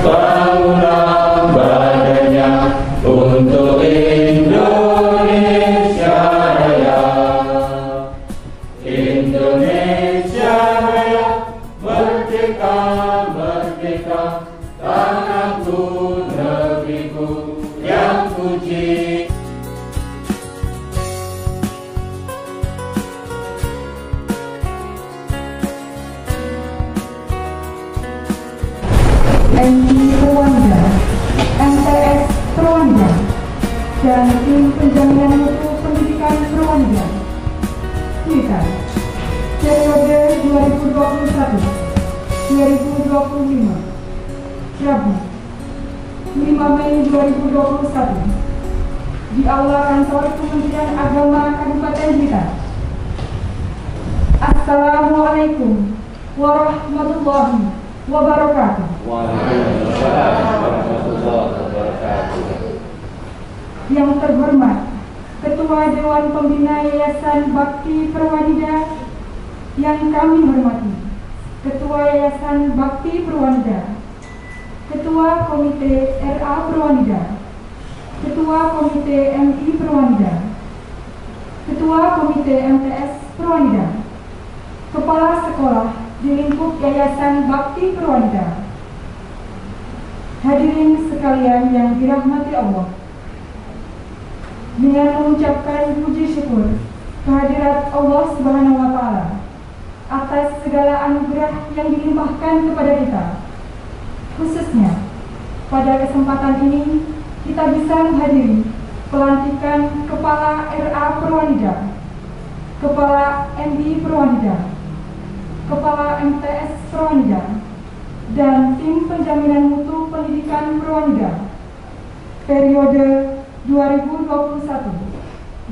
Bangunlah badannya untuk Indonesia Raya. Indonesia Raya, merdeka, merdeka, tanahku, negeriku yang puji. MI Purwanda, MTS Purwanda, dan Tim Penjaminan Mutu Pendidikan Purwanda. Cuitan periode 2021-2025, Rabu 5 Mei 2021, di Aula Kantor Kementerian Agama Kabupaten Blitar. Assalamualaikum warahmatullahi wabarakatuh. Waalaikumsalam warahmatullahi wabarakatuh. Yang terhormat Ketua Dewan Pembina Yayasan Bakti Perwanida, yang kami hormati Ketua Yayasan Bakti Perwanida, Ketua Komite RA Perwanida, Ketua Komite MI Perwanida, Ketua Komite MTS Perwanida, Kepala Sekolah di lingkup Yayasan Bakti Perwanida. Hadirin sekalian yang dirahmati Allah, dengan mengucapkan puji syukur kehadirat Allah Subhanahu wa Ta'ala atas segala anugerah yang dilimpahkan kepada kita, khususnya pada kesempatan ini kita bisa menghadiri pelantikan Kepala RA Perwanida, Kepala MI Perwanida, Kepala MTS Perwanida, dan Tim Penjaminan Mutu Pendidikan Perwanida periode 2021-2025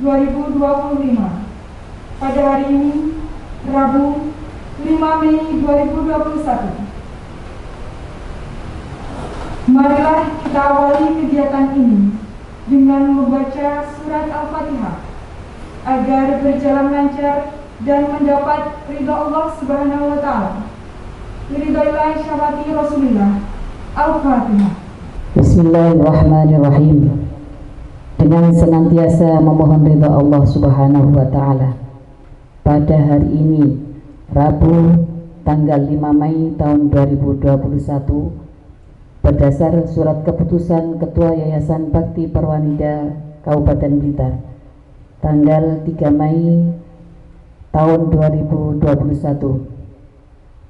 pada hari ini, Rabu 5 Mei 2021. Marilah kita awali kegiatan ini dengan membaca surat Al-Fatihah agar berjalan lancar dan mendapat ridha Allah Subhanahu wa Ta'ala. Ridailah syafati Rasulullah. Al-Fatihah. Bismillahirrahmanirrahim. Dengan senantiasa memohon ridha Allah Subhanahu wa Ta'ala, pada hari ini Rabu tanggal 5 Mei tahun 2021, berdasar surat keputusan Ketua Yayasan Bakti Perwanida Kabupaten Blitar tanggal 3 Mei tahun 2021,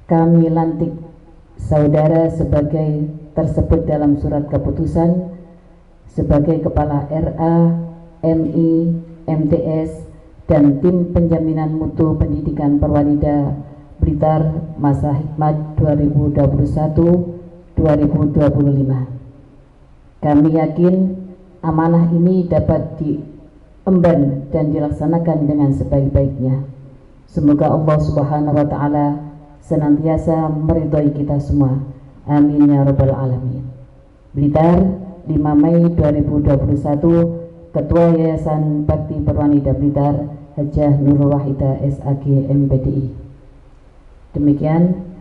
kami lantik saudara sebagai tersebut dalam surat keputusan sebagai Kepala RA, MI, MTS, dan Tim Penjaminan Mutu Pendidikan Perwanida Blitar masa hikmat 2021-2025. Kami yakin amanah ini dapat diemban dan dilaksanakan dengan sebaik-baiknya. Semoga Allah Subhanahu wa Ta'ala senantiasa meridhoi kita semua. Amin ya rabbal alamin. Blitar, 5 Mei 2021, Ketua Yayasan Bakti Perwanida Blitar, Hajah Nurul Wahidah SAG MPDI. Demikian,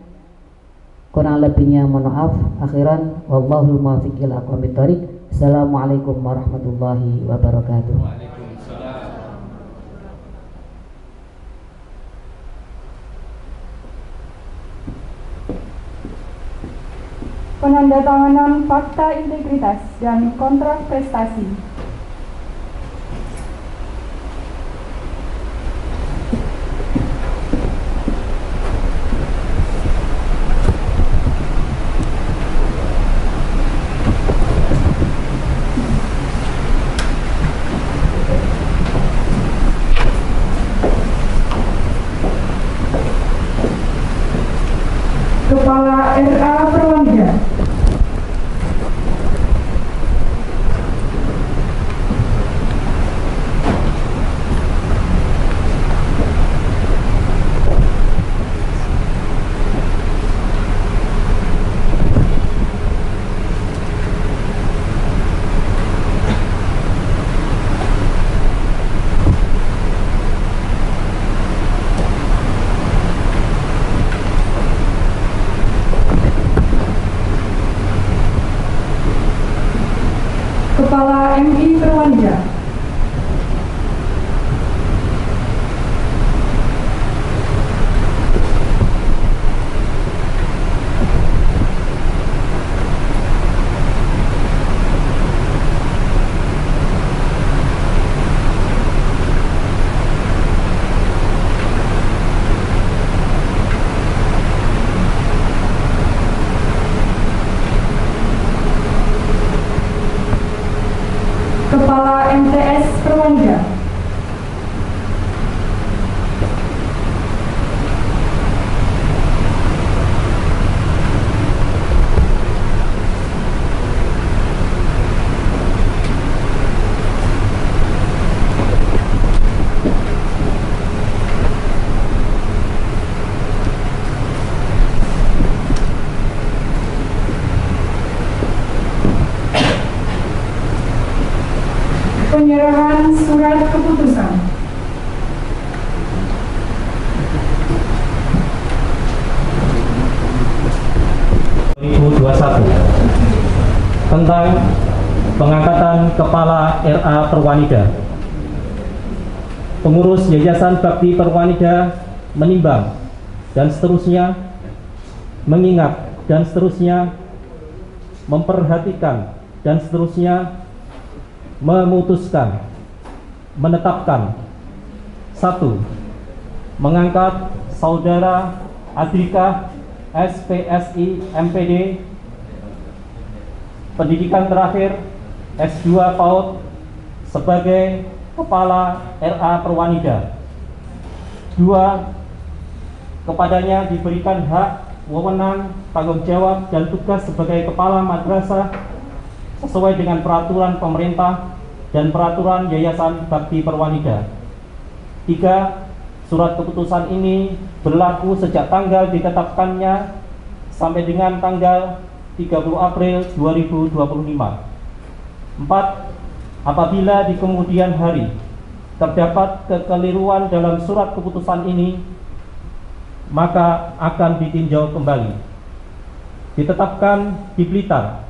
kurang lebihnya mohon maaf. Akhiran, wallahul muwaffiq ila aqwamit thoriq. Assalamualaikum warahmatullahi wabarakatuh. Penandatanganan fakta integritas dan kontrak prestasi. Kepala RA Perwanida. Kepala MI Perwanida. Kepala MTS Perwanida. Penyerahan surat keputusan. Tentang pengangkatan Kepala RA Perwanida. Pengurus Yayasan Bakti Perwanida menimbang dan seterusnya, mengingat dan seterusnya, memperhatikan dan seterusnya, memutuskan, menetapkan. 1. Mengangkat Saudara Adrika SPSI MPD, pendidikan terakhir S2 PAUD, sebagai Kepala RA Perwanida. 2. Kepadanya diberikan hak, wewenang, tanggung jawab, dan tugas sebagai Kepala Madrasah sesuai dengan peraturan pemerintah dan peraturan Yayasan Bakti Perwanida. 3. Surat keputusan ini berlaku sejak tanggal ditetapkannya sampai dengan tanggal 30 April 2025. 4. Apabila di kemudian hari terdapat kekeliruan dalam surat keputusan ini, maka akan ditinjau kembali. Ditetapkan di Blitar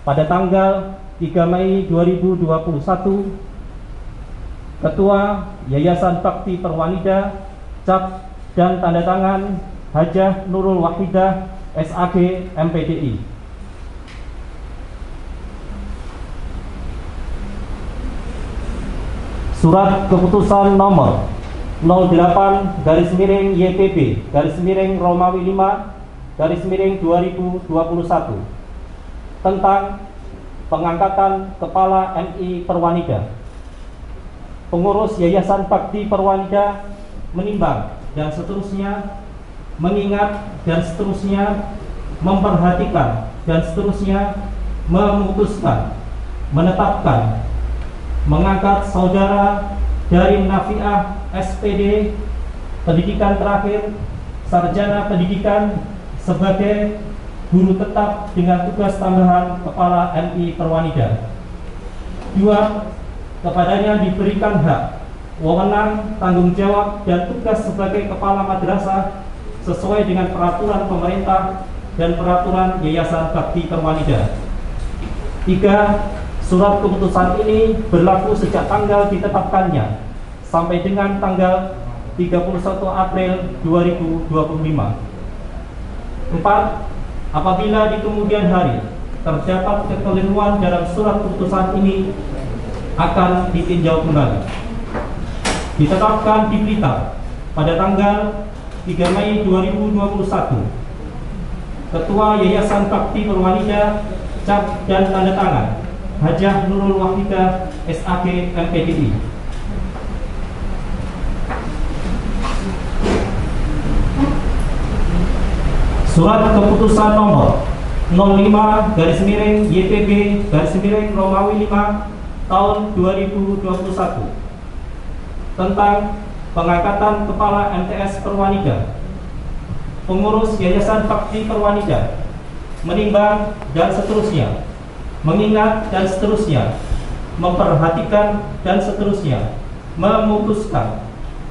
pada tanggal 3 Mei 2021, Ketua Yayasan Bakti Perwanida, cap dan tanda tangan Hajah Nurul Wahidah SAG MPDI. Surat keputusan nomor 08/YPB/Romawi 5/2021 tentang pengangkatan Kepala MI Perwanida. Pengurus Yayasan Bakti Perwanida menimbang dan seterusnya, mengingat dan seterusnya, memperhatikan dan seterusnya, memutuskan, menetapkan, mengangkat Saudara Darin Nafiah SPD pendidikan terakhir sarjana pendidikan sebagai guru tetap dengan tugas tambahan Kepala MI Perwanida. 2. Kepadanya diberikan hak, wewenang, tanggung jawab, dan tugas sebagai kepala madrasah sesuai dengan peraturan pemerintah dan peraturan Yayasan Bakti Perwanida. 3. Surat keputusan ini berlaku sejak tanggal ditetapkannya sampai dengan tanggal 31 April 2025. 4. Apabila di kemudian hari terdapat kekeliruan dalam surat keputusan ini akan ditinjau kembali. Ditetapkan di Blitar pada tanggal 3 Mei 2021. Ketua Yayasan Bakti Perwanida, cap dan tanda tangan Hajah Nurul Wahidah SAG MPDI. Surat keputusan nomor 05/YPB/Romawi 5 tahun 2021 tentang pengangkatan Kepala MTS Perwanida, pengurus Yayasan Bakti Perwanida, menimbang dan seterusnya, mengingat dan seterusnya, memperhatikan dan seterusnya, memutuskan,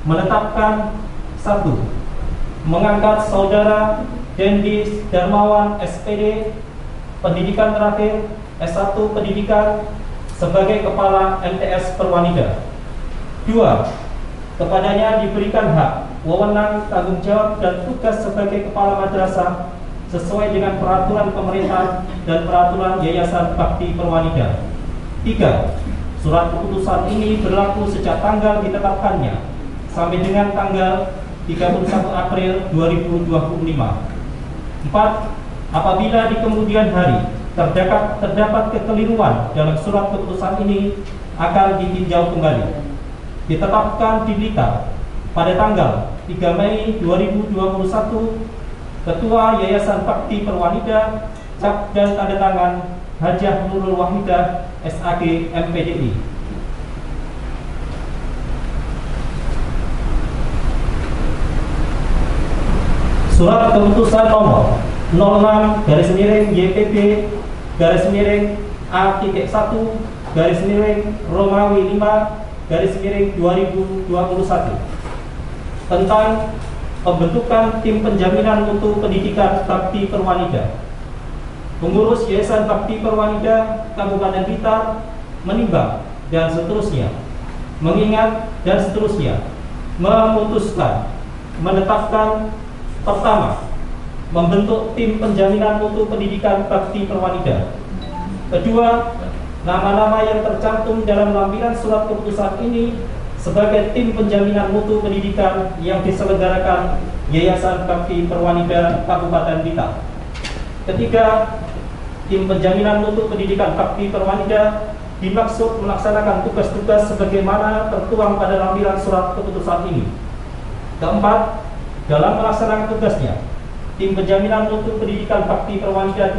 menetapkan. 1. Mengangkat Saudara Dendi Darmawan SPD, pendidikan terakhir S1 Pendidikan, sebagai Kepala MTS Perwanida. 2. Kepadanya diberikan hak, wewenang, tanggung jawab, dan tugas sebagai Kepala Madrasah sesuai dengan peraturan pemerintah dan peraturan Yayasan Bakti Perwanida. 3. Surat keputusan ini berlaku sejak tanggal ditetapkannya sampai dengan tanggal 31 April 2025. 4. Apabila di kemudian hari terdapat kekeliruan dalam surat keputusan ini akan ditinjau kembali. Ditetapkan di Blitar pada tanggal 3 Mei 2021. Ketua Yayasan Bakti Perwanida, cap dan tanda tangan Hajah Nurul Wahidah SAG MPDI. Surat keputusan nomor 06/YPB/A1/Romawi 5/2021 tentang pembentukan tim penjaminan mutu pendidikan Bakti Perwanida. Pengurus Yayasan Bakti Perwanida Kabupaten Blitar menimbang dan seterusnya, mengingat dan seterusnya, memutuskan, menetapkan. Pertama, membentuk tim penjaminan mutu pendidikan Bakti Perwanida. Kedua, nama-nama yang tercantum dalam lampiran surat keputusan ini sebagai tim penjaminan mutu pendidikan yang diselenggarakan Yayasan Bakti Perwanida Kabupaten Blitar. Ketiga, tim penjaminan mutu pendidikan Bakti Perwanida dimaksud melaksanakan tugas-tugas sebagaimana tertuang pada lampiran surat keputusan ini. Keempat, dalam melaksanakan tugasnya, tim penjaminan mutu pendidikan Bakti Perwanida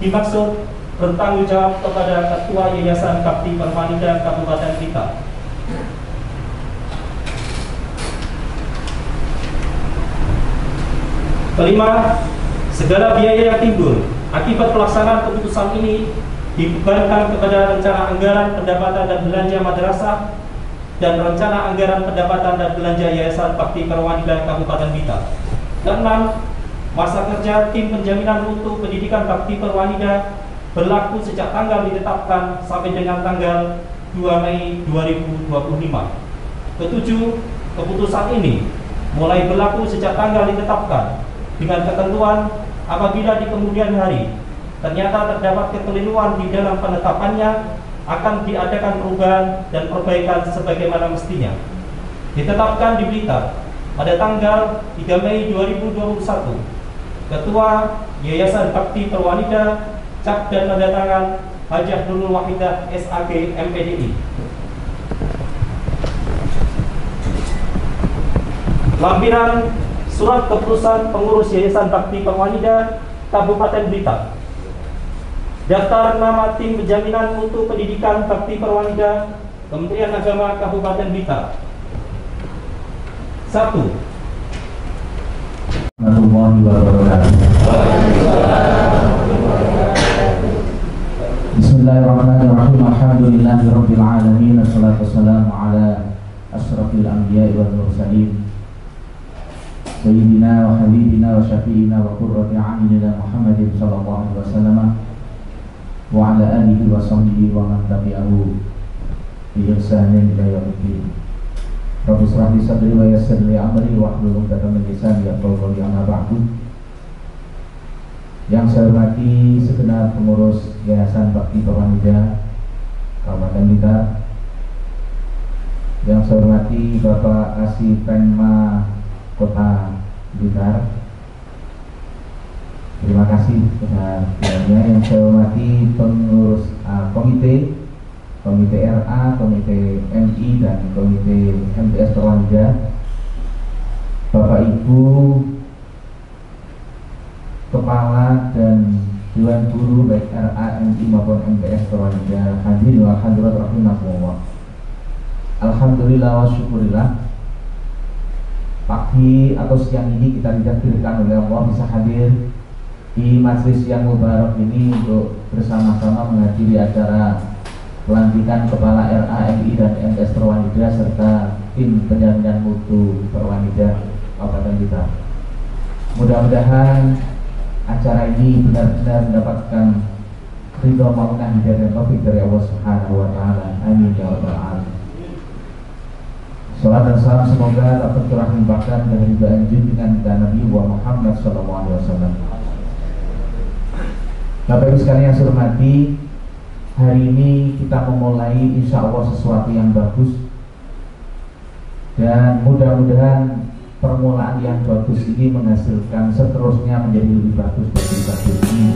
dimaksud bertanggung jawab kepada Ketua Yayasan Bakti Perwanida Kabupaten Blitar. Kelima, segala biaya yang timbul akibat pelaksanaan keputusan ini dibebankan kepada rencana anggaran pendapatan dan belanja madrasah dan rencana anggaran pendapatan dan belanja Yayasan Bakti Perwanida Kabupaten Blitar. Keenam, masa kerja tim penjaminan mutu pendidikan Bakti Perwanida berlaku sejak tanggal ditetapkan sampai dengan tanggal 2 Mei 2025. Ketujuh, keputusan ini mulai berlaku sejak tanggal ditetapkan dengan ketentuan apabila di kemudian hari ternyata terdapat kekeliruan di dalam penetapannya akan diadakan perubahan dan perbaikan sebagaimana mestinya. Ditetapkan di Blitar pada tanggal 3 Mei 2021. Ketua Yayasan Bakti Perwanida, cap dan tanda tangan Hajah Nurul Wahidah SAG MPDI. Lampiran surat keputusan pengurus Yayasan Bakti Perwanida Kabupaten Blitar. Daftar nama tim penjaminan mutu pendidikan Bakti Perwanida, Kementerian Agama Kabupaten Blitar. 1. warahmatullahi wabarakatuh. Bismillahirrahmanirrahim. Alhamdulillahirabbil alamin. Wassalatu wassalamu ala asyrafil anbiya'i wal mursalin. Sayyidina wa habibina wa syafi'ina wa qurrati a'yunina Muhammadin sallallahu alaihi wasallam wa ala alihi wa sahbihi wa man tabi'ahu bi ihsanin ila yaumiddin. Rabbi shrah li sadri wa yassir li amri wahlul 'uqdatam min lisani yafqahu qawli. Amma ba'du. Yang saya hormati segenap pengurus Yayasan Bakti Perwanida Kabupaten Blitar, yang saya hormati Bapak Kasih Penma Kota Blitar, terima kasih kepada yang saya hormati pengurus komite RA, komite MI dan komite MTS Perwanida, Bapak Ibu Kepala dan Dewan Guru baik RA, MI maupun MTS Perwanida, hadirin wa hadirat rahimakumullah. Alhamdulillah wa syukurillah, pagi atau siang ini kita ditakdirkan oleh Allah bisa hadir di majelis yang mubarak ini untuk bersama-sama menghadiri acara pelantikan Kepala RA, MI dan MTS Perwanida serta tim penjaminan mutu Perwanida Kabupaten Blitar. Mudah-mudahan acara ini benar-benar mendapatkan ridho maunah hidayah dan taufik dari Allah Subhanahu wa taala. Amin ya rabbal alamin. Salam dan salam semoga dapat terlimpahkan dari ridhaan junjungan dan Nabi Muhammad sallallahu alaihi wasallam. Bapak Ibu sekalian yang saya hormati, hari ini kita memulai insya Allah sesuatu yang bagus, dan mudah-mudahan permulaan yang bagus ini menghasilkan seterusnya menjadi lebih bagus dan lebih bagus ini.